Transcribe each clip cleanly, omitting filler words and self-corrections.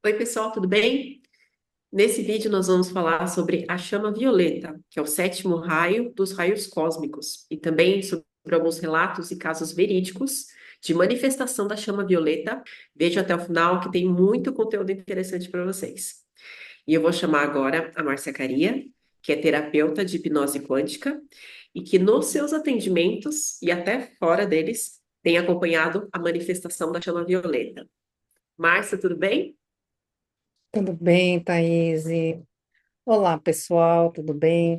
Oi, pessoal, tudo bem? Nesse vídeo nós vamos falar sobre a chama violeta, que é o sétimo raio dos raios cósmicos, e também sobre alguns relatos e casos verídicos de manifestação da chama violeta. Veja até o final que tem muito conteúdo interessante para vocês. E eu vou chamar agora a Márcia Caria, que é terapeuta de hipnose quântica e que nos seus atendimentos e até fora deles tem acompanhado a manifestação da chama violeta. Márcia, tudo bem? Tudo bem, Thaís? Olá, pessoal, tudo bem?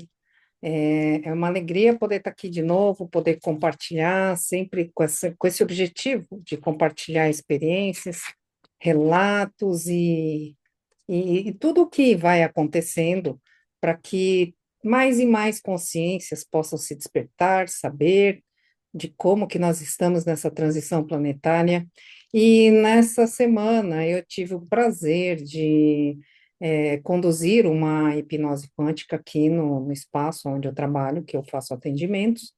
É uma alegria poder estar aqui de novo, poder compartilhar, sempre com esse objetivo de compartilhar experiências, relatos e tudo o que vai acontecendo para que mais e mais consciências possam se despertar, saber de como que nós estamos nessa transição planetária. E nessa semana eu tive o prazer de conduzir uma hipnose quântica aqui no espaço onde eu trabalho, que eu faço atendimentos,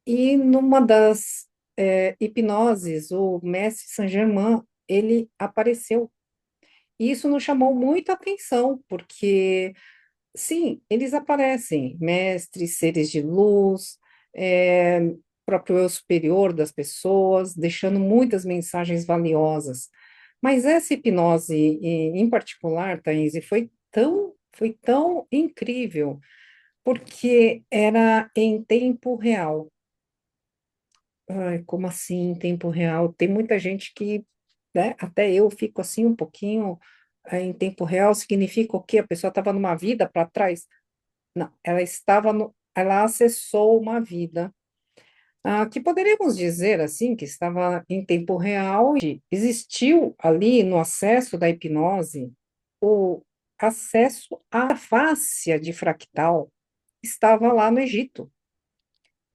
e numa das hipnoses, o mestre Saint-Germain, ele apareceu. E isso nos chamou muito a atenção, porque sim, eles aparecem, mestres, seres de luz, próprio eu superior das pessoas, deixando muitas mensagens valiosas. Mas essa hipnose, em particular, Thaís, foi tão incrível, porque era em tempo real. Ai, como assim, em tempo real? Tem muita gente que, né, até eu fico assim um pouquinho, em tempo real significa o quê? A pessoa estava numa vida para trás? Não, ela acessou uma vida, que poderíamos dizer assim, que estava em tempo real, e existiu ali no acesso da hipnose, o acesso à fáscia de fractal estava lá no Egito.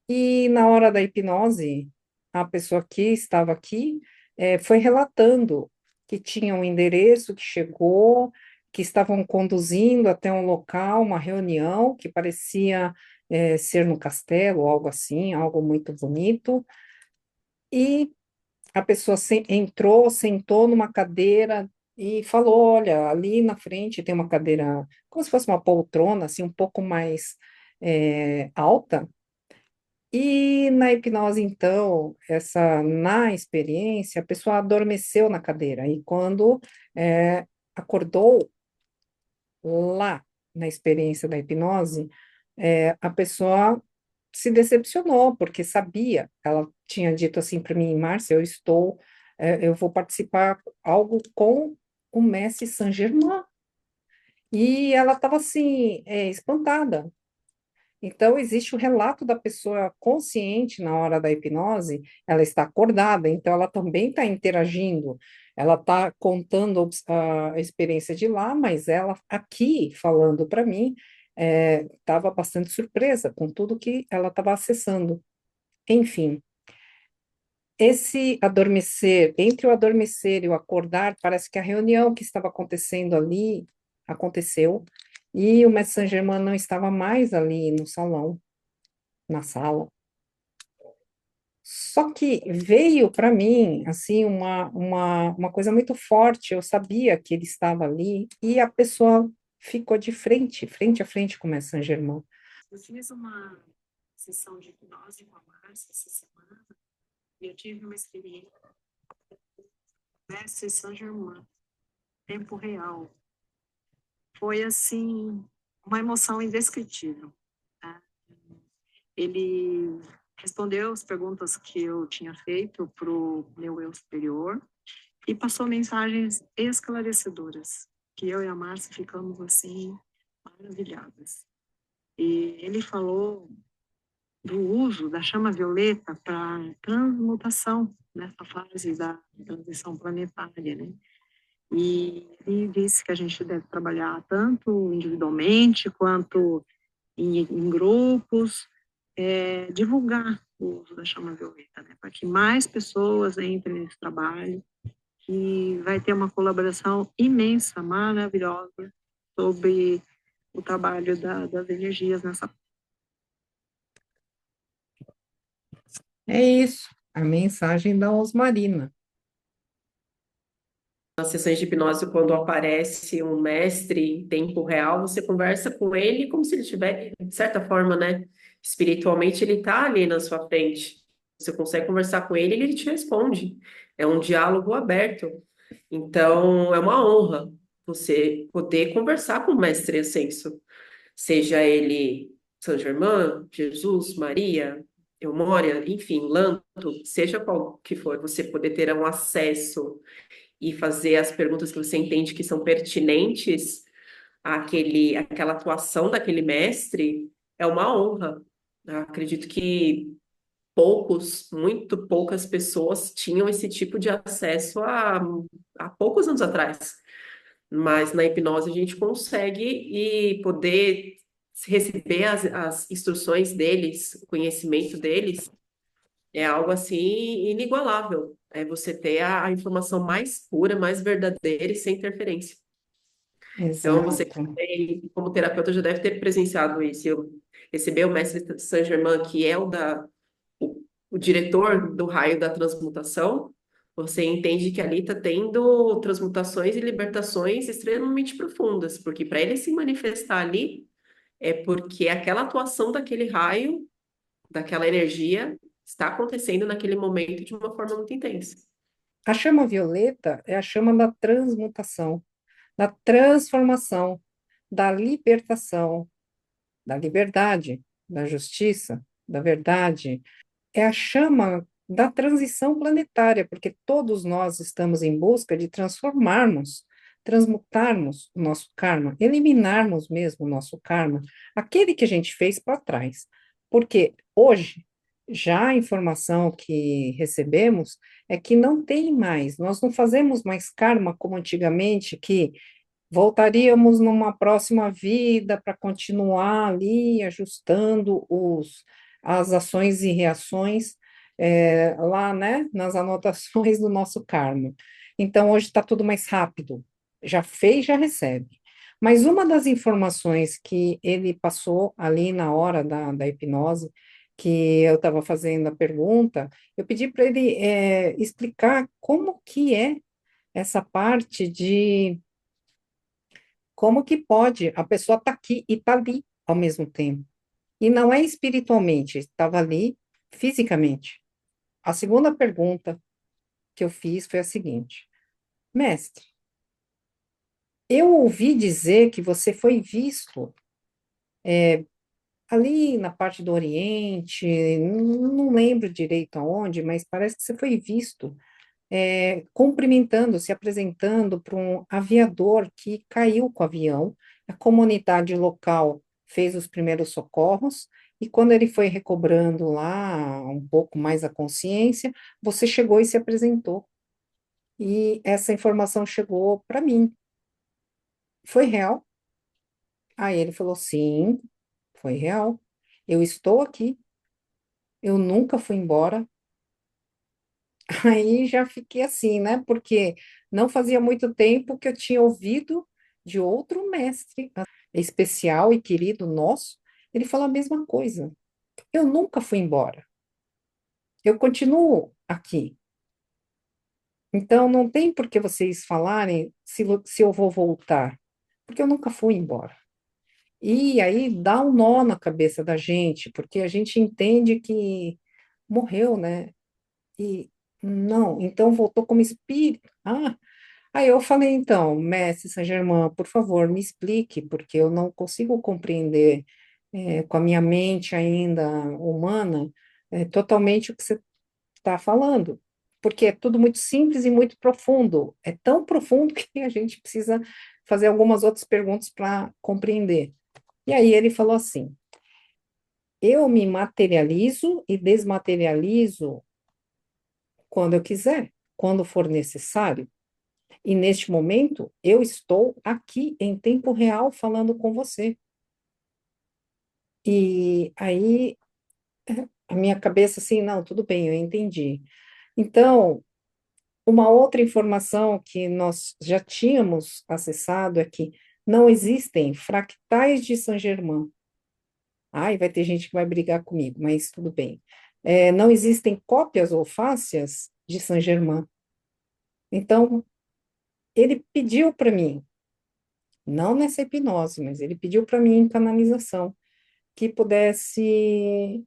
E na hora da hipnose, a pessoa que estava aqui, foi relatando que tinha um endereço, que chegou, que estavam conduzindo até um local, uma reunião que parecia, ser no castelo, algo assim, algo muito bonito. E a pessoa entrou, sentou numa cadeira e falou: Olha, ali na frente tem uma cadeira, como se fosse uma poltrona, assim, um pouco mais alta. E na hipnose, então, na experiência, a pessoa adormeceu na cadeira, e quando acordou lá na experiência da hipnose, a pessoa se decepcionou, porque sabia, ela tinha dito assim para mim: Márcia, eu vou participar algo com o mestre Saint-Germain, e ela estava assim, espantada. Então, existe o relato da pessoa consciente na hora da hipnose, ela está acordada, então ela também está interagindo, ela está contando a experiência de lá, mas ela aqui, falando para mim, estava bastante surpresa com tudo que ela estava acessando. Enfim, esse adormecer, entre o adormecer e o acordar, parece que a reunião que estava acontecendo ali aconteceu, e o mestre Saint-Germain não estava mais ali no salão, na sala. Só que veio para mim, assim, uma coisa muito forte. Eu sabia que ele estava ali e a pessoa ficou de frente, frente a frente com o Mestre Saint-Germain. Eu fiz uma sessão de hipnose com a Márcia essa semana e eu tive uma experiência com o Mestre Saint-Germain, tempo real. Foi, assim, uma emoção indescritível, tá? Ele respondeu as perguntas que eu tinha feito para o meu eu superior e passou mensagens esclarecedoras, que eu e a Márcia ficamos assim maravilhadas. E ele falou do uso da chama violeta para transmutação nessa fase da transição planetária, né? E ele disse que a gente deve trabalhar tanto individualmente quanto em grupos, divulgar o uso da chama violeta, né? Para que mais pessoas entrem nesse trabalho, que vai ter uma colaboração imensa, maravilhosa, sobre o trabalho das energias nessa. É isso, a mensagem da Osmarina. nas sessões de hipnose, quando aparece um mestre em tempo real, você conversa com ele como se ele estiver, de certa forma, né? Espiritualmente, ele está ali na sua frente. Você consegue conversar com ele e ele te responde. É um diálogo aberto. Então, é uma honra você poder conversar com o mestre ascenso, seja ele São Germain, Jesus, Maria, Eumória, enfim, Lanto, seja qual que for, você poder ter um acesso e fazer as perguntas que você entende que são pertinentes àquela atuação daquele mestre, é uma honra. Eu acredito que muito poucas pessoas tinham esse tipo de acesso há poucos anos atrás. Mas na hipnose a gente consegue e poder receber as instruções deles, o conhecimento deles, é algo assim inigualável. É você ter a informação mais pura, mais verdadeira e sem interferência. Então, você, Exato. como terapeuta, já deve ter presenciado isso. Eu recebi o mestre Saint-Germain, que é o diretor do raio da transmutação. Você entende que ali está tendo transmutações e libertações extremamente profundas, porque para ele se manifestar ali, é porque aquela atuação daquele raio, daquela energia, está acontecendo naquele momento de uma forma muito intensa. A chama violeta é a chama da transmutação, da transformação, da libertação, da liberdade, da justiça, da verdade. É a chama da transição planetária, porque todos nós estamos em busca de transformarmos, transmutarmos o nosso karma, eliminarmos mesmo o nosso karma, aquele que a gente fez para trás. Porque hoje, já a informação que recebemos é que não tem mais, nós não fazemos mais karma como antigamente, que voltaríamos numa próxima vida para continuar ali ajustando as ações e reações lá, né, nas anotações do nosso karma. Então, hoje está tudo mais rápido. Já fez, já recebe. Mas uma das informações que ele passou ali na hora da hipnose, que eu estava fazendo a pergunta, eu pedi para ele explicar como que é essa parte de como que pode? A pessoa está aqui e está ali ao mesmo tempo. E não é espiritualmente, estava ali fisicamente. A segunda pergunta que eu fiz foi a seguinte: Mestre, eu ouvi dizer que você foi visto ali na parte do Oriente, não lembro direito aonde, mas parece que você foi visto cumprimentando, se apresentando para um aviador que caiu com o avião. A comunidade local fez os primeiros socorros, e quando ele foi recobrando lá um pouco mais a consciência, você chegou e se apresentou. E essa informação chegou para mim. Foi real? Aí ele falou: sim, foi real. Eu estou aqui, eu nunca fui embora. Aí já fiquei assim, né? Porque não fazia muito tempo que eu tinha ouvido de outro mestre especial e querido nosso, ele falou a mesma coisa. Eu nunca fui embora. Eu continuo aqui. Então não tem por que vocês falarem se eu vou voltar, porque eu nunca fui embora. E aí dá um nó na cabeça da gente, porque a gente entende que morreu, né? E não, então voltou como espírito. Ah, aí eu falei, então, mestre Saint-Germain, por favor, me explique, porque eu não consigo compreender com a minha mente ainda humana totalmente o que você está falando, porque é tudo muito simples e muito profundo. É tão profundo que a gente precisa fazer algumas outras perguntas para compreender. E aí ele falou assim: eu me materializo e desmaterializo quando eu quiser, quando for necessário. E neste momento, eu estou aqui em tempo real falando com você. E aí, a minha cabeça assim, não, tudo bem, eu entendi. Então, uma outra informação que nós já tínhamos acessado é que não existem fractais de Saint-Germain. Ai, vai ter gente que vai brigar comigo, mas tudo bem. Não existem cópias ou fácias de Saint-Germain. Então, ele pediu para mim, não nessa hipnose, mas ele pediu para mim em canalização, que pudesse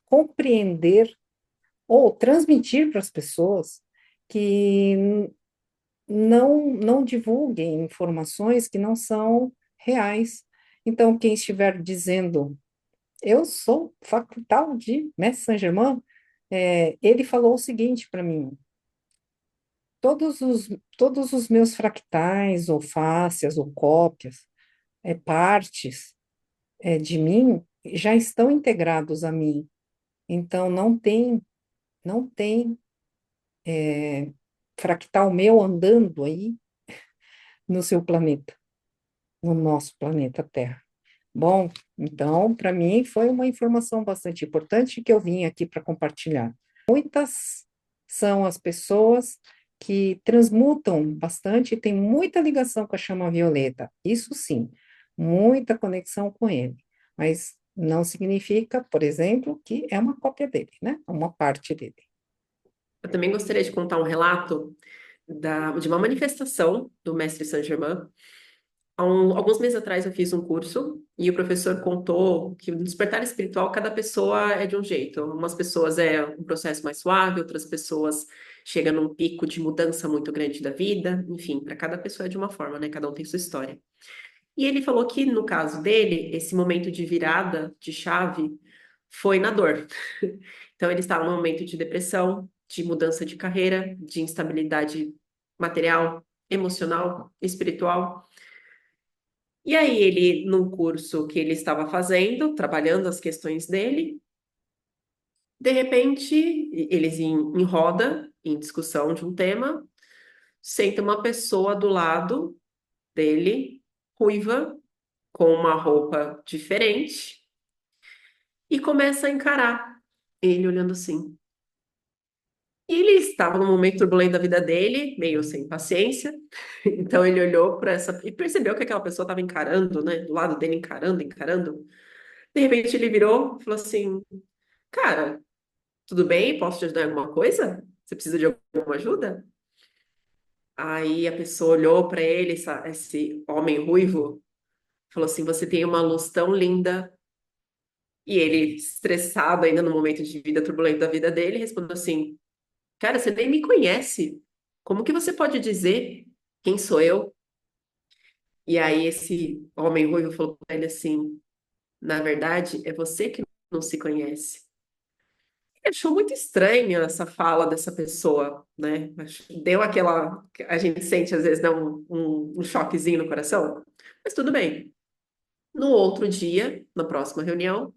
compreender ou transmitir para as pessoas que não divulguem informações que não são reais. Então, quem estiver dizendo, eu sou facultal de Mestre Saint-Germain, ele falou o seguinte para mim: todos os meus fractais, ou fáscias, ou cópias, partes de mim, já estão integrados a mim. Então, não tem fractal meu andando aí no seu planeta, no nosso planeta Terra. Bom, então, para mim, foi uma informação bastante importante que eu vim aqui para compartilhar. Muitas são as pessoas que transmutam bastante e têm muita ligação com a chama violeta. Isso sim, muita conexão com ele. Mas não significa, por exemplo, que é uma cópia dele, né? Uma parte dele. Eu também gostaria de contar um relato de uma manifestação do Mestre Saint-Germain. Alguns meses atrás eu fiz um curso e o professor contou que no despertar espiritual cada pessoa é de um jeito. Umas pessoas é um processo mais suave, outras pessoas chegam num pico de mudança muito grande da vida. Enfim, para cada pessoa é de uma forma, né? Cada um tem sua história. E ele falou que no caso dele, esse momento de virada de chave foi na dor. Então ele estava num momento de depressão, de mudança de carreira, de instabilidade material, emocional, espiritual. E aí ele, num curso que ele estava fazendo, trabalhando as questões dele, de repente, eles em roda, em discussão de um tema, senta uma pessoa do lado dele, ruiva, com uma roupa diferente, e começa a encarar ele olhando assim. E ele estava num momento turbulento da vida dele, meio sem paciência, então ele olhou para essa e percebeu que aquela pessoa estava encarando, né, do lado dele, encarando, encarando. De repente ele virou e falou assim: Cara, tudo bem? Posso te ajudar em alguma coisa? Você precisa de alguma ajuda? Aí a pessoa olhou para ele, esse homem ruivo, falou assim: Você tem uma luz tão linda. E ele, estressado ainda no momento de vida turbulento da vida dele, respondeu assim: Cara, você nem me conhece. Como que você pode dizer quem sou eu? E aí esse homem ruivo falou para ele assim: Na verdade, é você que não se conhece. Achou muito estranha essa fala dessa pessoa, né? Deu aquela. A gente sente, às vezes, dá um choquezinho no coração. Mas tudo bem. No outro dia, na próxima reunião,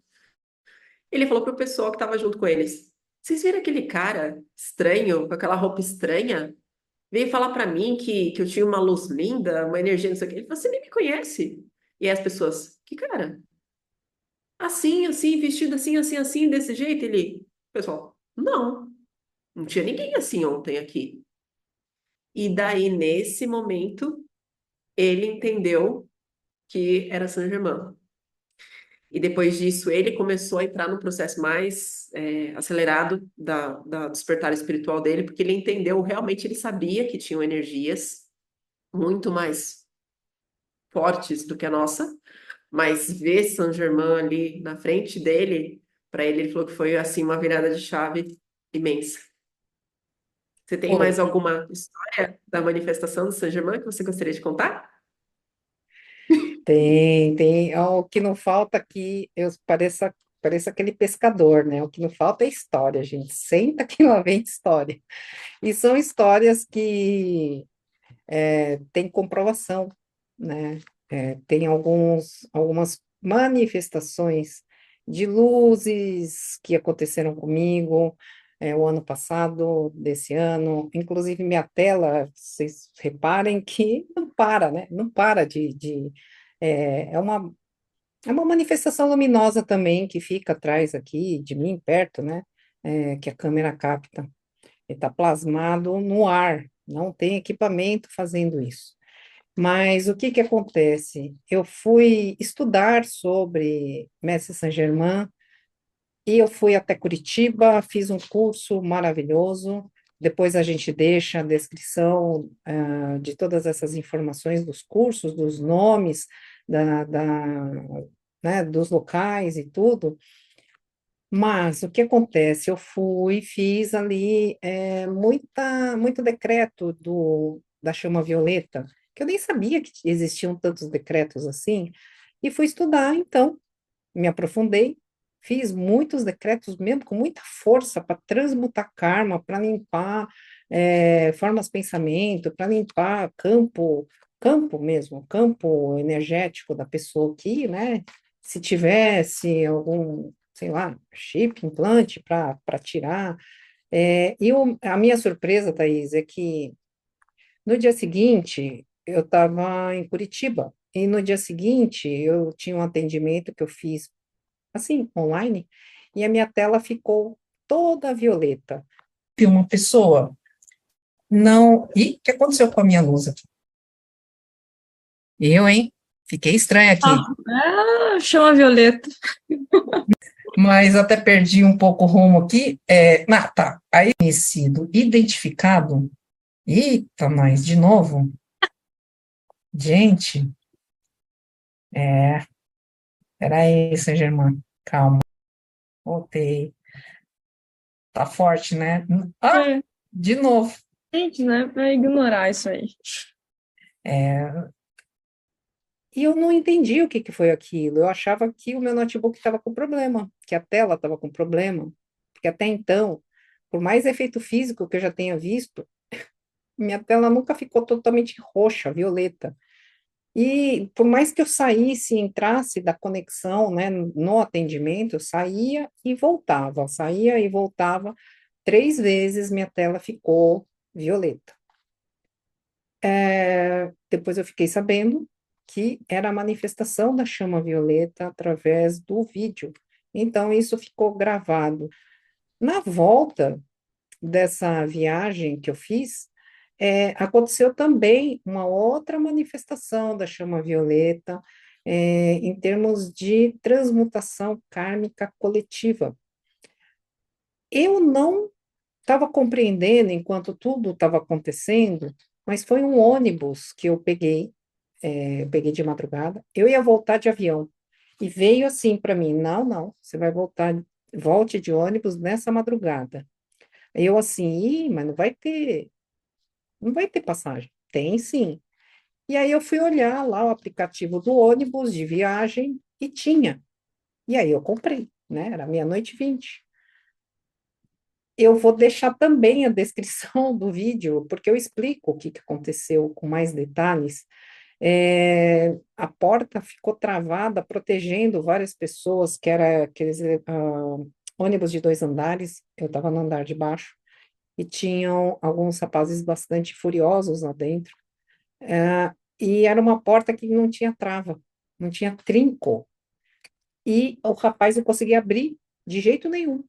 ele falou para o pessoal que estava junto com eles: Vocês viram aquele cara estranho, com aquela roupa estranha? Veio falar para mim que eu tinha uma luz linda, uma energia, não sei o quê. Ele falou: Você nem me conhece. E aí as pessoas: Que cara? Assim, assim, vestido assim, assim, assim, desse jeito? Ele, pessoal, não. Não tinha ninguém assim ontem aqui. E daí, nesse momento, ele entendeu que era Saint-Germain. E depois disso, ele começou a entrar no processo mais acelerado da despertar espiritual dele, porque ele entendeu, realmente ele sabia que tinham energias muito mais fortes do que a nossa, mas ver Saint-Germain ali na frente dele, para ele, ele falou que foi assim uma virada de chave imensa. Você tem Foi. mais alguma história da manifestação do Saint-Germain que você gostaria de contar? Tem. Ó, o que não falta aqui, pareço aquele pescador, né? O que não falta é história, gente. Senta que lá vem história. E são histórias que têm comprovação, né? Tem algumas manifestações de luzes que aconteceram comigo o ano passado, desse ano. Inclusive, minha tela, vocês reparem que não para, né? Não para é uma manifestação luminosa também que fica atrás aqui de mim, perto, né? Que a câmera capta. Ele está plasmado no ar, não tem equipamento fazendo isso. Mas o que que acontece? Eu fui estudar sobre Mestre Saint-Germain e eu fui até Curitiba, fiz um curso maravilhoso, Depois a gente deixa a descrição de todas essas informações dos cursos, dos nomes, né, dos locais e tudo. Mas o que acontece? Eu fui, fiz ali muito decreto da chama violeta, que eu nem sabia que existiam tantos decretos assim, e fui estudar, então, me aprofundei, fiz muitos decretos mesmo, com muita força, para transmutar karma, para limpar formas de pensamento, para limpar campo mesmo, campo energético da pessoa aqui, né? Se tivesse algum, sei lá, chip, implante para tirar. A minha surpresa, Thaís, é que no dia seguinte eu estava em Curitiba, e no dia seguinte eu tinha um atendimento que eu fiz assim, online, e a minha tela ficou toda violeta. E uma pessoa não. E o que aconteceu com a minha luz aqui? Eu, hein? Fiquei estranha aqui. Chama Violeta. Mas até perdi um pouco o rumo aqui. Tá. Aí, sido identificado. Eita, mas de novo. Gente, peraí, Saint-Germain. Calma. Voltei. Tá forte, né? Ah, É, de novo. gente, né? Vai ignorar isso aí. É, E eu não entendi o que que foi aquilo. Eu achava que o meu notebook estava com problema, que a tela estava com problema. Porque até então, por mais efeito físico que eu já tenha visto, minha tela nunca ficou totalmente roxa, violeta. E por mais que eu saísse e entrasse da conexão, né, no atendimento, eu saía e voltava. 3 vezes minha tela ficou violeta. Depois eu fiquei sabendo que era a manifestação da chama violeta através do vídeo. Então, isso ficou gravado. Na volta dessa viagem que eu fiz, aconteceu também uma outra manifestação da chama violeta, em termos de transmutação kármica coletiva. Eu não estava compreendendo enquanto tudo estava acontecendo, mas foi um ônibus que eu peguei de madrugada, eu ia voltar de avião, e veio assim para mim, não, não, você vai voltar, volte de ônibus nessa madrugada. Eu assim, mas não vai ter passagem. Tem sim. E aí eu fui olhar lá o aplicativo do ônibus de viagem e tinha. E aí eu comprei, né? Era meia-noite e 20. Eu vou deixar também a descrição do vídeo, porque eu explico o que que aconteceu com mais detalhes. A porta ficou travada, protegendo várias pessoas, que era aqueles ônibus de 2 andares, eu estava no andar de baixo, e tinham alguns rapazes bastante furiosos lá dentro, e era uma porta que não tinha trava, não tinha trinco, e o rapaz não conseguia abrir de jeito nenhum,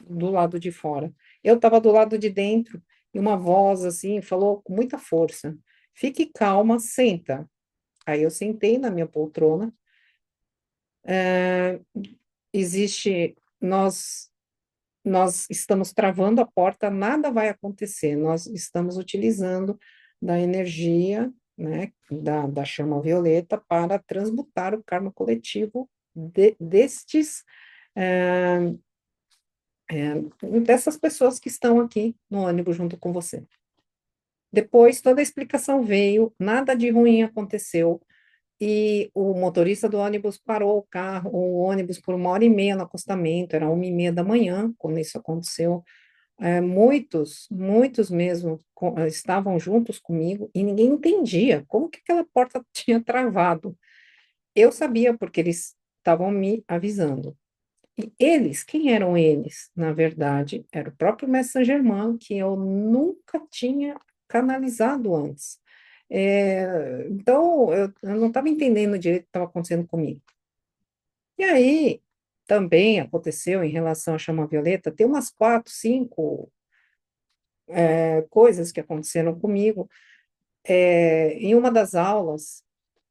do lado de fora. Eu estava do lado de dentro, e uma voz assim, falou com muita força, fique calma, senta. Aí eu sentei na minha poltrona. Existe, nós estamos travando a porta, nada vai acontecer. Nós estamos utilizando da energia, né, da chama violeta para transmutar o karma coletivo destes dessas pessoas que estão aqui no ônibus junto com você. Depois toda a explicação veio, nada de ruim aconteceu. E o motorista do ônibus parou o ônibus por 1h30 no acostamento, era 1h30 da manhã, quando isso aconteceu. Muitos mesmo estavam juntos comigo e ninguém entendia como que aquela porta tinha travado. Eu sabia porque eles estavam me avisando. E eles, quem eram eles? Na verdade, era o próprio Mestre Saint-Germain, que eu nunca tinha canalizado antes. Então, eu não estava entendendo direito o que estava acontecendo comigo. E aí, também aconteceu em relação à chama violeta, tem umas 4, 5 coisas que aconteceram comigo. Em uma das aulas,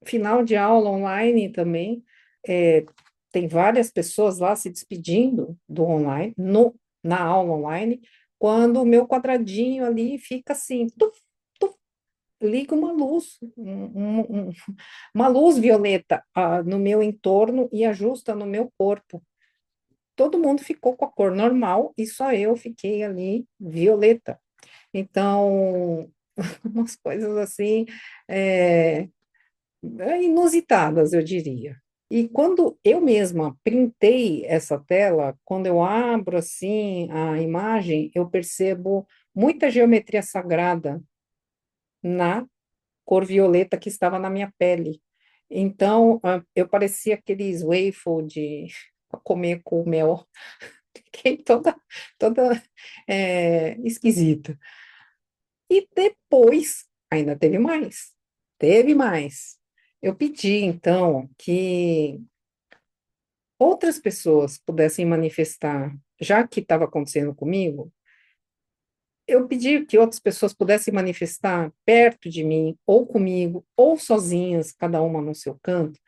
final de aula online também, é, tem várias pessoas lá se despedindo do online, na aula online, quando o meu quadradinho ali fica assim, tuf, tuf, liga uma luz, uma luz violeta, no meu entorno e ajusta no meu corpo. Todo mundo ficou com a cor normal e só eu fiquei ali violeta. Então, umas coisas assim, é, inusitadas, eu diria. E quando eu mesma printei essa tela, quando eu abro assim a imagem, eu percebo muita geometria sagrada na cor violeta que estava na minha pele. Então, eu parecia aqueles waffle de comer com mel. Fiquei toda esquisita. E depois, ainda teve mais. Teve mais. Eu pedi, então, que outras pessoas pudessem manifestar, já que estava acontecendo comigo, eu pedi que outras pessoas pudessem manifestar perto de mim, ou comigo, ou sozinhas, cada uma no seu canto,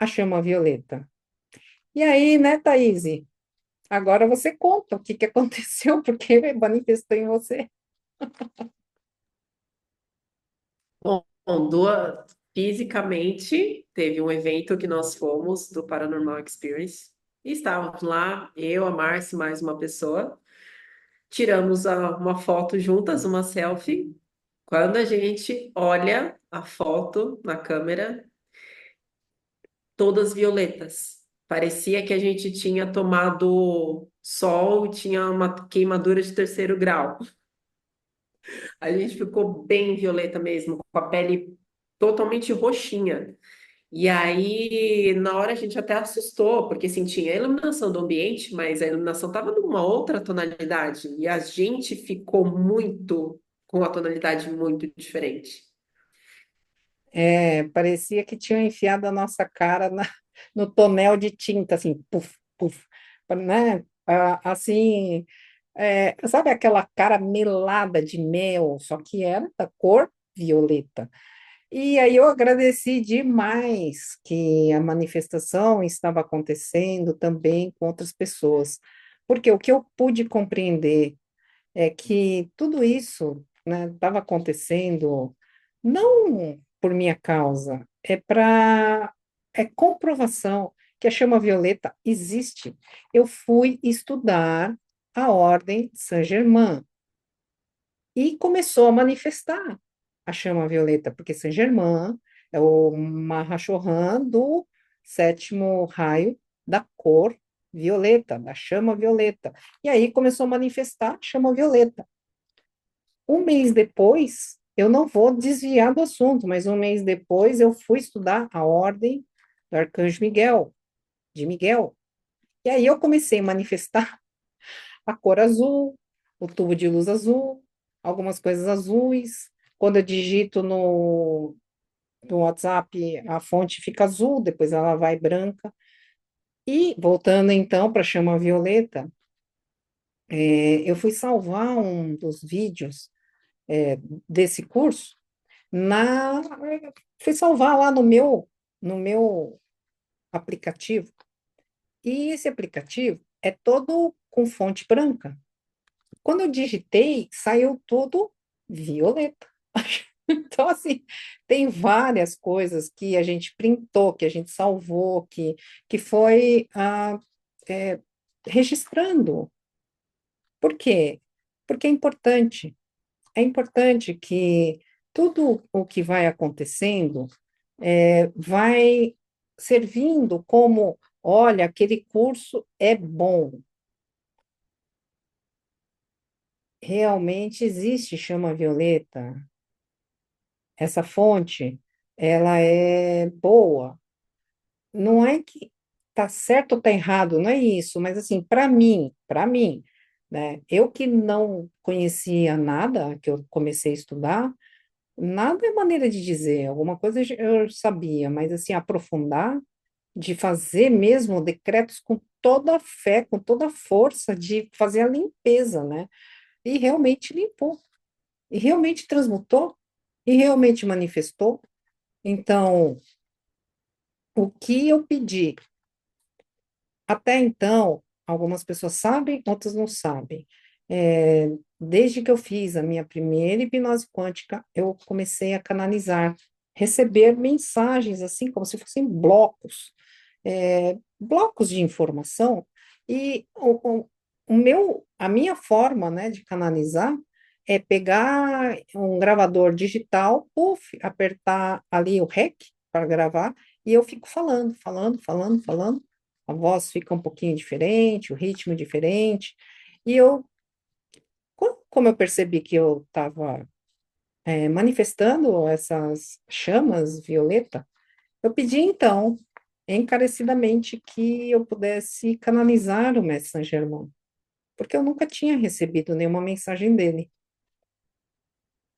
a chama violeta. E aí, né, Thaís? Agora você conta o que que aconteceu, porque manifestou em você. Bom, fisicamente, teve um evento que nós fomos do Paranormal Experience. E estávamos lá, eu, a Márcia e mais uma pessoa. Tiramos uma foto juntas, uma selfie. Quando a gente olha a foto na câmera, todas violetas. Parecia que a gente tinha tomado sol e tinha uma queimadura de terceiro grau. A gente ficou bem violeta mesmo, com a pele totalmente roxinha. E aí, na hora a gente até assustou, porque assim, tinha a iluminação do ambiente, mas a iluminação estava numa outra tonalidade. E a gente ficou muito com a tonalidade muito diferente. Parecia que tinham enfiado a nossa cara no tonel de tinta, assim, puf, puf, né? Assim, sabe aquela cara melada de mel, só que era da cor violeta. E aí eu agradeci demais que a manifestação estava acontecendo também com outras pessoas, porque o que eu pude compreender é que tudo isso, né, estava acontecendo não por minha causa, é comprovação que a chama violeta existe. Eu fui estudar a Ordem de Saint-Germain e começou a manifestar a chama violeta, porque Saint-Germain é o Mahashohan do sétimo raio da cor violeta, da chama violeta. E aí começou a manifestar a chama violeta. Um mês depois, eu não vou desviar do assunto, mas um mês depois eu fui estudar a ordem do Arcanjo Miguel, de Miguel. E aí eu comecei a manifestar a cor azul, o tubo de luz azul, algumas coisas azuis. Quando eu digito no WhatsApp, a fonte fica azul, depois ela vai branca. E voltando então para a chama violeta, eu fui salvar um dos vídeos desse curso na fui salvar lá no meu aplicativo. E esse aplicativo é todo com fonte branca. Quando eu digitei, saiu tudo violeta. Então, assim, tem várias coisas que a gente printou, que a gente salvou, que foi é, registrando. Por quê? Porque é importante. É importante que tudo o que vai acontecendo vai servindo como, olha, aquele curso é bom, realmente existe chama violeta, essa fonte, ela é boa. Não é que tá certo ou tá errado, não é isso, mas assim, para mim, né, eu que não conhecia nada, que eu comecei a estudar, nada é maneira de dizer, alguma coisa eu sabia, mas assim, aprofundar, de fazer mesmo decretos com toda a fé, com toda a força, de fazer a limpeza, né? E realmente limpou, e realmente transmutou, e realmente manifestou. Então, o que eu pedi, até então, algumas pessoas sabem, outras não sabem. Desde que eu fiz a minha primeira hipnose quântica, eu comecei a canalizar, receber mensagens, assim, como se fossem blocos, blocos de informação, e a minha forma, né, de canalizar é pegar um gravador digital, puff, apertar ali o REC para gravar, e eu fico falando, falando, falando, falando, a voz fica um pouquinho diferente, o ritmo diferente, e como eu percebi que eu estava manifestando essas chamas violeta, eu pedi então, encarecidamente, que eu pudesse canalizar o Mestre Saint Germain, porque eu nunca tinha recebido nenhuma mensagem dele.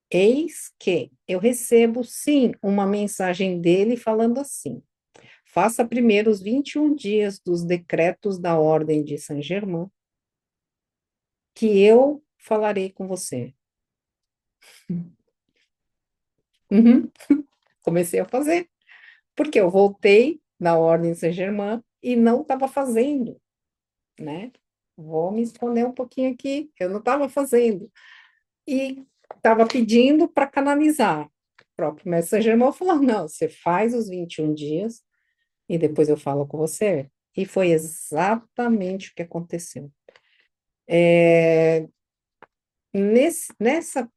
Eis que eu recebo, sim, uma mensagem dele falando assim: faça primeiro os 21 dias dos decretos da Ordem de Saint Germain, que eu falarei com você. Uhum. Comecei a fazer. Porque eu voltei na Ordem Saint-Germain e não estava fazendo, né? Vou me esconder um pouquinho aqui, eu não estava fazendo. E estava pedindo para canalizar. O próprio Mestre Saint-Germain falou: não, você faz os 21 dias e depois eu falo com você. E foi exatamente o que aconteceu. Nesse, nessa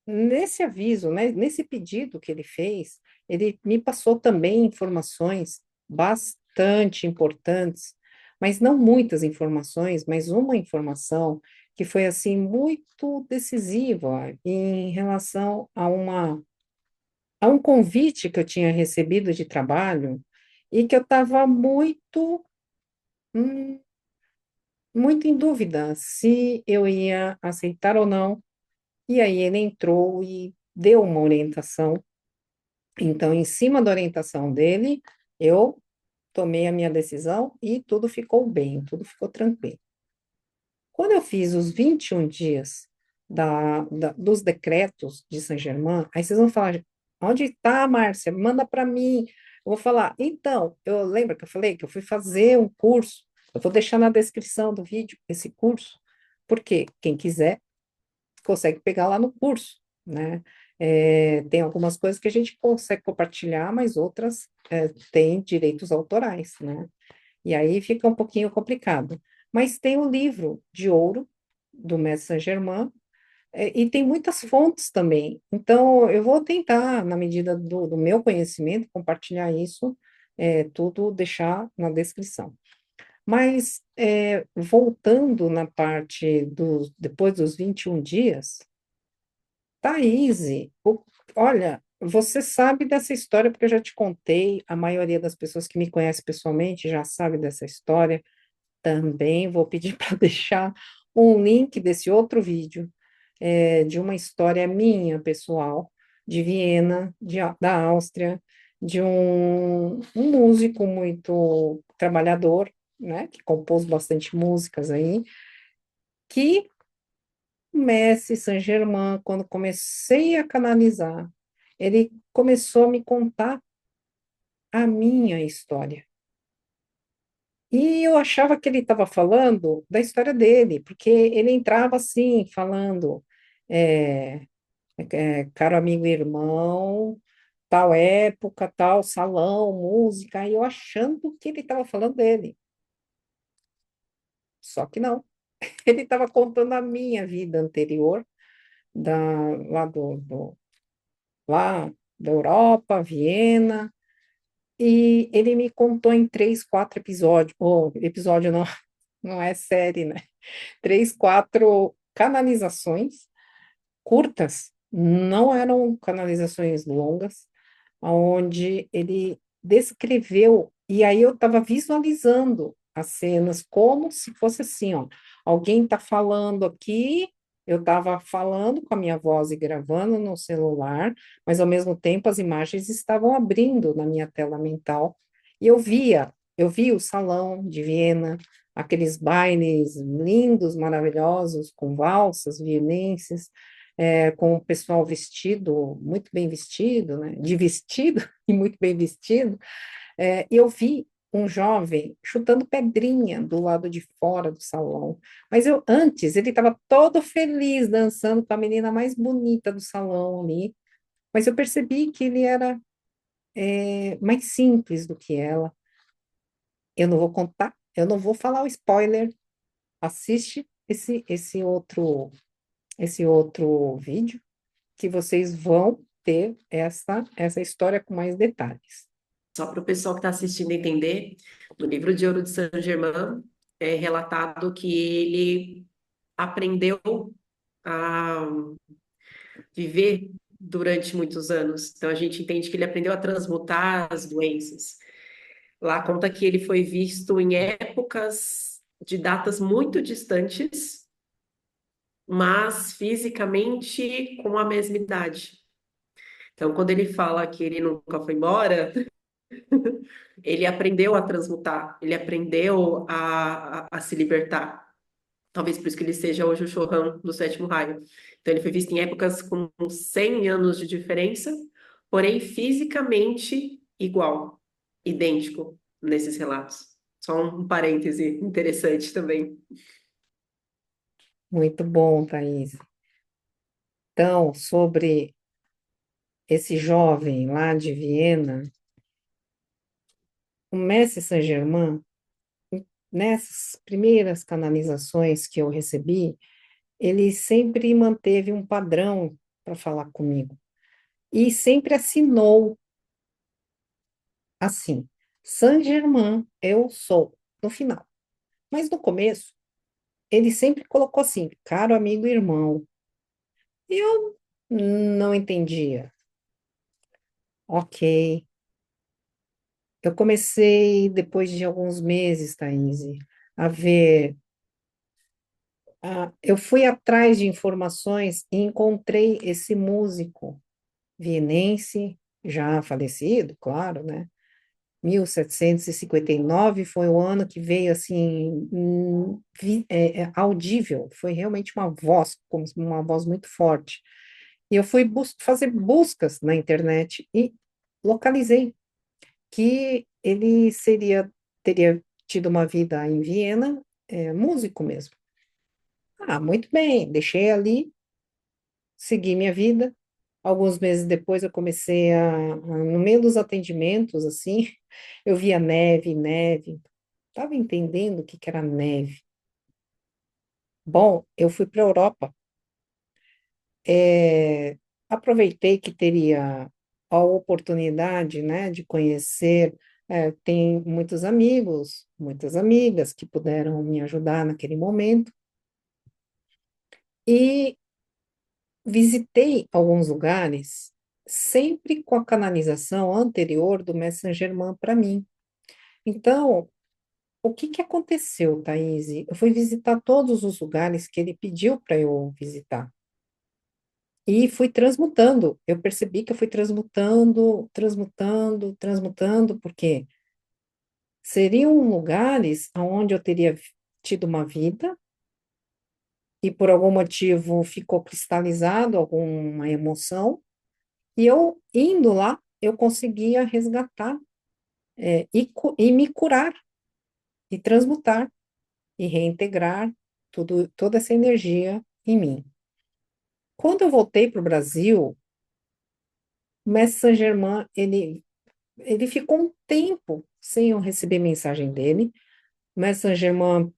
Nesse aviso, né, nesse pedido que ele fez, ele me passou também informações bastante importantes, mas não muitas informações, mas uma informação que foi assim muito decisiva em relação a um convite que eu tinha recebido de trabalho e que eu estava hum, muito em dúvida se eu ia aceitar ou não. E aí ele entrou e deu uma orientação. Então, em cima da orientação dele, eu tomei a minha decisão e tudo ficou bem, tudo ficou tranquilo. Quando eu fiz os 21 dias dos decretos de Saint-Germain, aí vocês vão falar, onde está, Márcia? Manda para mim. Eu vou falar, então, eu lembro que eu falei que eu fui fazer um curso, eu vou deixar na descrição do vídeo esse curso, porque quem quiser consegue pegar lá no curso, né? Tem algumas coisas que a gente consegue compartilhar, mas outras têm direitos autorais, né? E aí fica um pouquinho complicado. Mas tem o livro de ouro do Mestre Saint-Germain, e tem muitas fontes também. Então, eu vou tentar, na medida do meu conhecimento, compartilhar isso, tudo deixar na descrição. Mas, voltando na parte depois dos 21 dias, Thaís, olha, você sabe dessa história porque eu já te contei, a maioria das pessoas que me conhecem pessoalmente já sabe dessa história. Também vou pedir para deixar um link desse outro vídeo, de uma história minha, pessoal, de Viena, da Áustria, de um músico muito trabalhador, né, que compôs bastante músicas aí, que Messi, Saint-Germain, quando comecei a canalizar, ele começou a me contar a minha história. E eu achava que ele estava falando da história dele, porque ele entrava assim, falando, é, caro amigo e irmão, tal época, tal salão, música, e eu achando que ele estava falando dele. Só que não, ele estava contando a minha vida anterior, da, lá lá da Europa, Viena, e ele me contou em 3, 4 episódios, ou episódio não, não é série, né? 3, 4 canalizações curtas, não eram canalizações longas, onde ele descreveu, e aí eu estava visualizando as cenas como se fosse assim, ó, alguém está falando aqui, eu estava falando com a minha voz e gravando no celular, mas ao mesmo tempo as imagens estavam abrindo na minha tela mental, e eu via o salão de Viena, aqueles bailes lindos, maravilhosos, com valsas vienenses, com o pessoal vestido, muito bem vestido, né? De vestido e muito bem vestido, e eu vi um jovem chutando pedrinha do lado de fora do salão. Mas eu antes, ele estava todo feliz dançando com a menina mais bonita do salão ali. Mas eu percebi que ele era mais simples do que ela. Eu não vou contar, eu não vou falar o spoiler. Assiste esse outro vídeo que vocês vão ter essa história com mais detalhes. Só para o pessoal que está assistindo entender, no livro de Ouro de Saint-Germain é relatado que ele aprendeu a viver durante muitos anos. Então a gente entende que ele aprendeu a transmutar as doenças. Lá conta que ele foi visto em épocas de datas muito distantes, mas fisicamente com a mesma idade. Então, quando ele fala que ele nunca foi embora, ele aprendeu a transmutar, ele aprendeu a se libertar. Talvez por isso que ele seja hoje o Chohan do sétimo raio. Então, ele foi visto em épocas com 100 anos de diferença, porém fisicamente igual, idêntico nesses relatos. Só um parêntese interessante também. Muito bom, Thaís. Então, sobre esse jovem lá de Viena, o mestre Saint-Germain, nessas primeiras canalizações que eu recebi, ele sempre manteve um padrão para falar comigo e sempre assinou assim: Saint-Germain, eu sou, no final. Mas no começo, ele sempre colocou assim: caro amigo e irmão. E eu não entendia. Ok. Eu comecei, depois de alguns meses, Thaís, a ver. Eu fui atrás de informações e encontrei esse músico vienense, já falecido, claro, né? 1759 foi o ano que veio assim, audível, foi realmente uma voz, como uma voz muito forte. E eu fui fazer buscas na internet e localizei que ele teria tido uma vida em Viena, músico mesmo. Ah, muito bem, deixei ali, segui minha vida. Alguns meses depois eu comecei no meio dos atendimentos, assim, eu via neve, neve, estava entendendo o que que era neve. Bom, eu fui para a Europa, é, aproveitei que teria a oportunidade, né, de conhecer, tem muitos amigos, muitas amigas que puderam me ajudar naquele momento, e visitei alguns lugares, sempre com a canalização anterior do Mestre Saint-Germain para mim. Então, o que que aconteceu, Thaís? Eu fui visitar todos os lugares que ele pediu para eu visitar. E fui transmutando. Eu percebi que eu fui transmutando, transmutando, transmutando, porque seriam lugares onde eu teria tido uma vida e por algum motivo ficou cristalizado alguma emoção, e eu indo lá, eu conseguia resgatar, e me curar, e transmutar, e reintegrar toda essa energia em mim. Quando eu voltei para o Brasil, o Mestre Saint-Germain, ele ficou um tempo sem eu receber mensagem dele. O Mestre Saint-Germain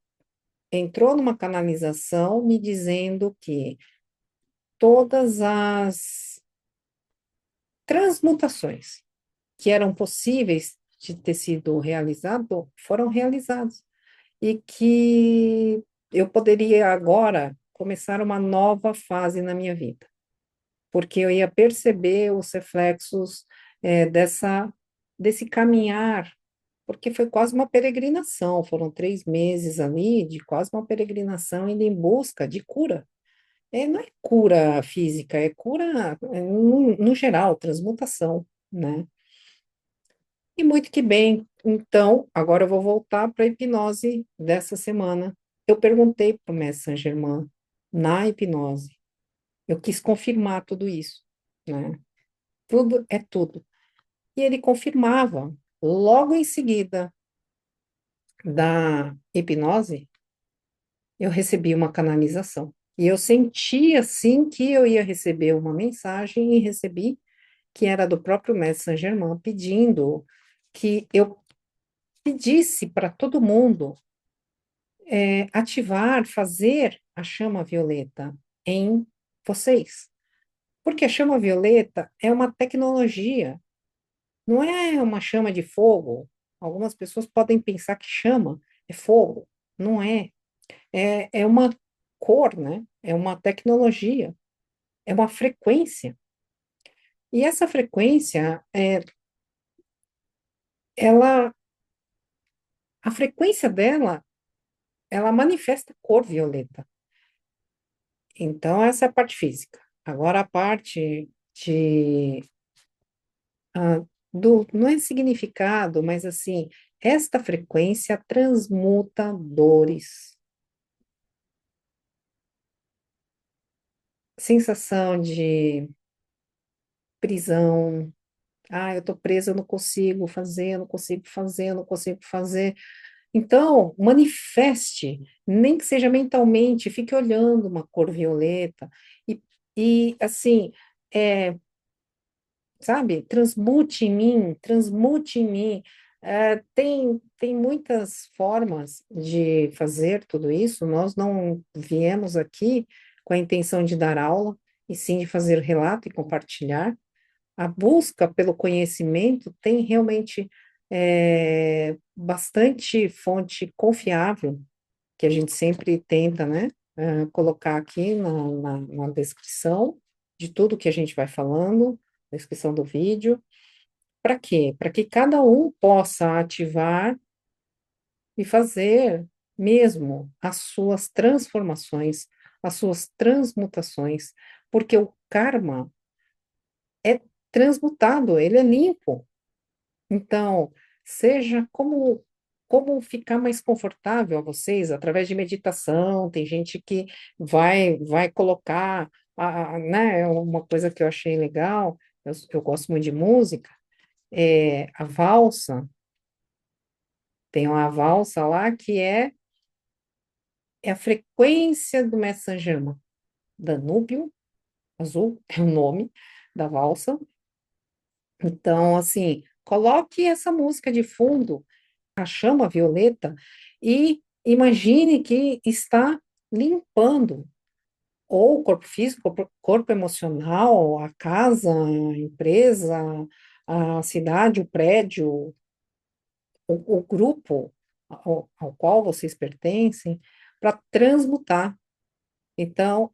entrou numa canalização me dizendo que todas as transmutações que eram possíveis de ter sido realizado foram realizados e que eu poderia agora começar uma nova fase na minha vida, porque eu ia perceber os reflexos desse caminhar, porque foi quase uma peregrinação, foram 3 meses ali de quase uma peregrinação indo em busca de cura. Não é cura física, é cura no geral, transmutação, né? E muito que bem. Então, agora eu vou voltar para a hipnose dessa semana. Eu perguntei para o Mestre Saint-Germain, na hipnose, eu quis confirmar tudo isso, né? Tudo é tudo. E ele confirmava, logo em seguida. da hipnose, eu recebi uma canalização. E eu senti assim que eu ia receber uma mensagem e recebi que era do próprio Mestre Saint-Germain pedindo que eu pedisse para todo mundo ativar, fazer a chama violeta em vocês. Porque a chama violeta é uma tecnologia, não é uma chama de fogo. Algumas pessoas podem pensar que chama é fogo. Não é. É uma cor, né? É uma tecnologia, é uma frequência. E essa frequência, ela, a frequência dela, ela manifesta cor violeta. Então, essa é a parte física. Agora, a parte de, não é significado, mas assim, esta frequência transmuta dores, sensação de prisão. Ah, eu tô presa, eu não consigo fazer, eu não consigo fazer, eu não consigo fazer. Então, manifeste, nem que seja mentalmente, fique olhando uma cor violeta e assim, é, sabe, transmute em mim. Tem muitas formas de fazer tudo isso. Nós não viemos aqui com a intenção de dar aula, e sim de fazer relato e compartilhar. A busca pelo conhecimento tem realmente bastante fonte confiável, que a gente sempre tenta, né, colocar aqui na descrição de tudo que a gente vai falando, descrição do vídeo. Para quê? Para que cada um possa ativar e fazer mesmo as suas transformações, as suas transmutações, porque o karma é transmutado, ele é limpo. Então, seja como ficar mais confortável a vocês através de meditação. Tem gente que vai colocar, né, uma coisa que eu achei legal. Eu gosto muito de música, a valsa. Tem uma valsa lá que é a frequência do Mestre Saint-Germain. Danúbio Azul é o nome da valsa. Então, assim, coloque essa música de fundo, a chama violeta, e imagine que está limpando ou o corpo físico, o corpo emocional, a casa, a empresa, a cidade, o prédio, o grupo ao qual vocês pertencem, para transmutar. Então,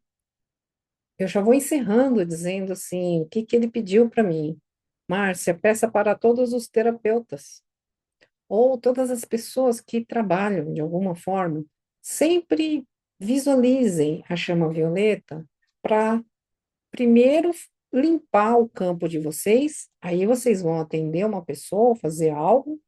eu já vou encerrando dizendo assim, o que que ele pediu para mim? Márcia, peça para todos os terapeutas ou todas as pessoas que trabalham de alguma forma, sempre visualizem a chama violeta para primeiro limpar o campo de vocês, aí vocês vão atender uma pessoa, fazer algo,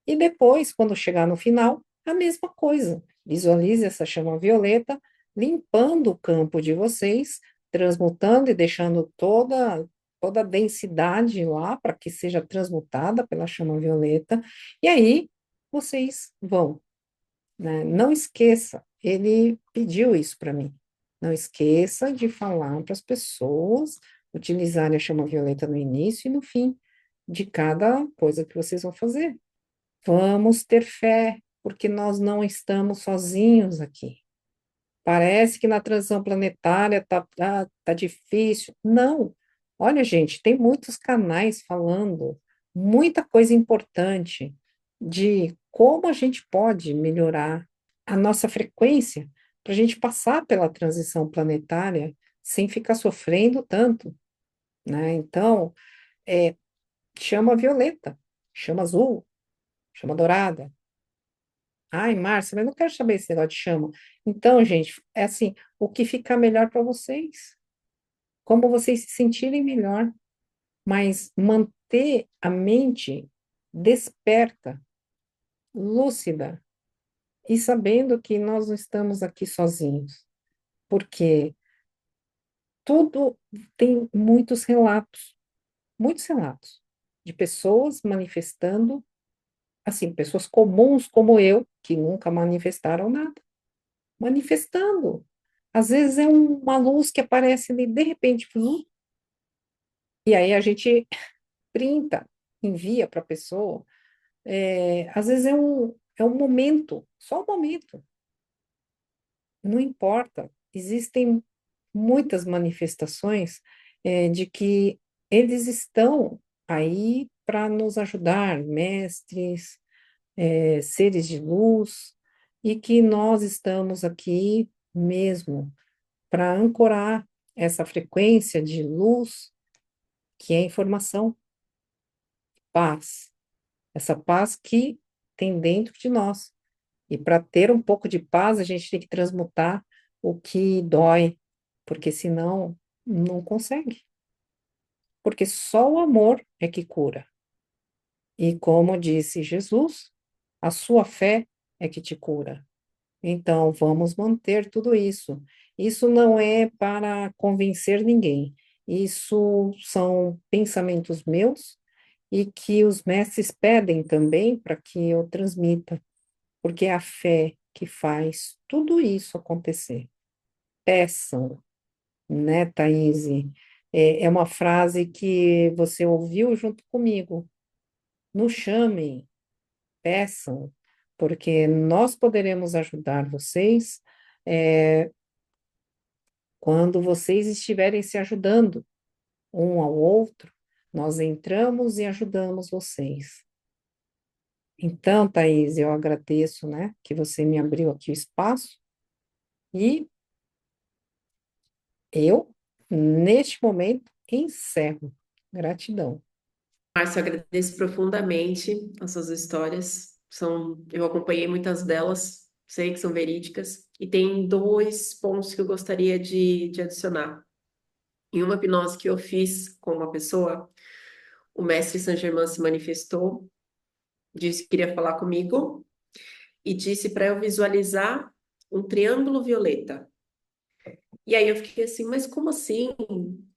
e depois, quando chegar no final, a mesma coisa. Visualize essa chama violeta limpando o campo de vocês, transmutando e deixando toda a densidade lá para que seja transmutada pela chama violeta. E aí vocês vão, né? Não esqueça, ele pediu isso para mim. Não esqueça de falar para as pessoas utilizarem a chama violeta no início e no fim de cada coisa que vocês vão fazer. Vamos ter fé, porque nós não estamos sozinhos aqui. Parece que na transição planetária tá difícil. Não. Olha, gente, tem muitos canais falando muita coisa importante de como a gente pode melhorar a nossa frequência para a gente passar pela transição planetária sem ficar sofrendo tanto, né? Então, é, chama violeta, chama azul, chama dourada. Ai, Márcia, mas eu não quero saber esse negócio de chama. Então, gente, é assim, o que ficar melhor para vocês, como vocês se sentirem melhor, mas manter a mente desperta, lúcida e sabendo que nós não estamos aqui sozinhos, porque tudo tem muitos relatos de pessoas manifestando assim, pessoas comuns como eu, que nunca manifestaram nada, manifestando. Às vezes é uma luz que aparece ali, de repente, e aí a gente printa, envia para a pessoa. Às vezes é um momento, só um momento, não importa. Existem muitas manifestações, de que eles estão aí para nos ajudar, mestres, seres de luz, e que nós estamos aqui mesmo para ancorar essa frequência de luz, que é informação, paz, essa paz que tem dentro de nós. E para ter um pouco de paz, a gente tem que transmutar o que dói, porque senão não consegue. Porque só o amor é que cura. E como disse Jesus, a sua fé é que te cura. Então, vamos manter tudo isso. Isso não é para convencer ninguém. Isso são pensamentos meus e que os mestres pedem também para que eu transmita, porque é a fé que faz tudo isso acontecer. Peçam, né, Thaís? É uma frase que você ouviu junto comigo. Nos chamem, peçam, porque nós poderemos ajudar vocês, é, quando vocês estiverem se ajudando um ao outro, nós entramos e ajudamos vocês. Então, Thaís, eu agradeço, né, que você me abriu aqui o espaço e eu, neste momento, encerro. Gratidão. Márcio, eu agradeço profundamente as suas histórias. Eu acompanhei muitas delas, sei que são verídicas, e tem dois pontos que eu gostaria de adicionar. Em uma hipnose que eu fiz com uma pessoa, o mestre Saint-Germain se manifestou, disse que queria falar comigo e disse para eu visualizar um triângulo violeta. E aí eu fiquei assim, mas como assim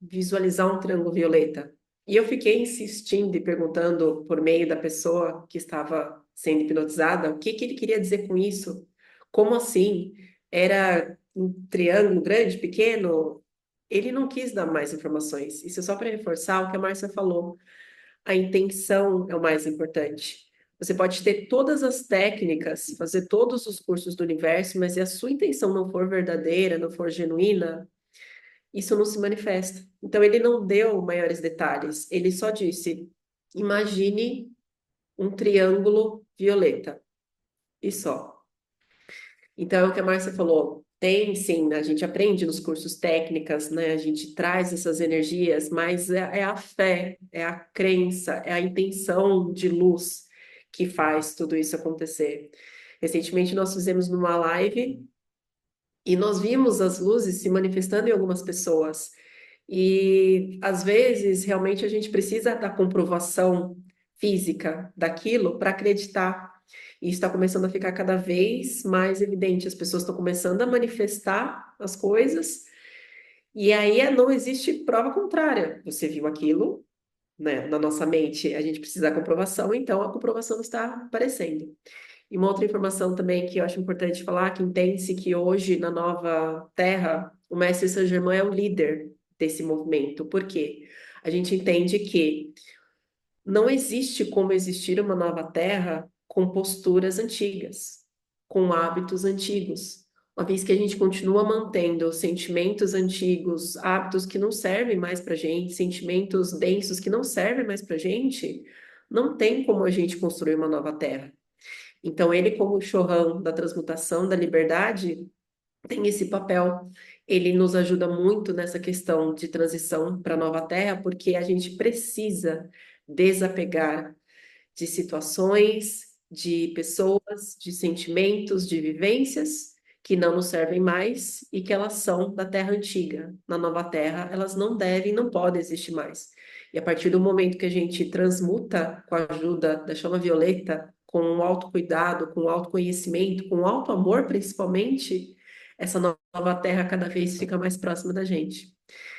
visualizar um triângulo violeta? E eu fiquei insistindo e perguntando por meio da pessoa que estava sendo hipnotizada o que que ele queria dizer com isso? Como assim? Era um triângulo grande, pequeno? Ele não quis dar mais informações. Isso é só para reforçar o que a Márcia falou. A intenção é o mais importante. Você pode ter todas as técnicas, fazer todos os cursos do universo, mas se a sua intenção não for verdadeira, não for genuína, isso não se manifesta. Então, ele não deu maiores detalhes, ele só disse: imagine um triângulo violeta, e só. Então, é o que a Márcia falou. Tem, sim, a gente aprende nos cursos técnicas, né? A gente traz essas energias, mas é a fé, é a crença, é a intenção de luz que faz tudo isso acontecer. Recentemente, nós fizemos numa live e nós vimos as luzes se manifestando em algumas pessoas. E às vezes realmente a gente precisa da comprovação física daquilo para acreditar. E isso está começando a ficar cada vez mais evidente. As pessoas estão começando a manifestar as coisas, e aí não existe prova contrária. Você viu aquilo, né, na nossa mente, a gente precisa da comprovação, então a comprovação está aparecendo. E uma outra informação também que eu acho importante falar, que entende-se que hoje, na nova Terra, o Mestre Saint-Germain é o líder desse movimento. Por quê? A gente entende que não existe como existir uma nova Terra com posturas antigas, com hábitos antigos. Uma vez que a gente continua mantendo sentimentos antigos, hábitos que não servem mais para gente, sentimentos densos que não servem mais para gente, não tem como a gente construir uma nova Terra. Então, ele, como o Chohan da transmutação da liberdade, tem esse papel. Ele nos ajuda muito nessa questão de transição para a nova terra, porque a gente precisa desapegar de situações, de pessoas, de sentimentos, de vivências que não nos servem mais e que elas são da terra antiga. Na nova terra, elas não devem, não podem existir mais. E a partir do momento que a gente transmuta com a ajuda da chama violeta, com o autocuidado, com o autoconhecimento, com o autoamor principalmente, essa nova terra cada vez fica mais próxima da gente.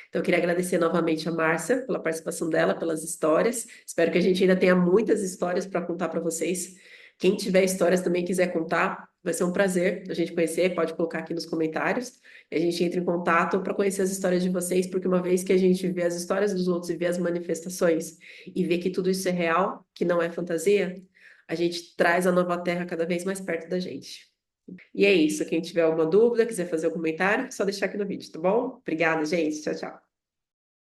Então, eu queria agradecer novamente a Márcia pela participação dela, pelas histórias. Espero que a gente ainda tenha muitas histórias para contar para vocês, Quem tiver histórias também quiser contar, vai ser um prazer a gente conhecer, pode colocar aqui nos comentários. E a gente entra em contato para conhecer as histórias de vocês, porque uma vez que a gente vê as histórias dos outros e vê as manifestações e vê que tudo isso é real, que não é fantasia, a gente traz a nova Terra cada vez mais perto da gente. E é isso. Quem tiver alguma dúvida, quiser fazer um comentário, é só deixar aqui no vídeo, tá bom? Obrigada, gente. Tchau, tchau.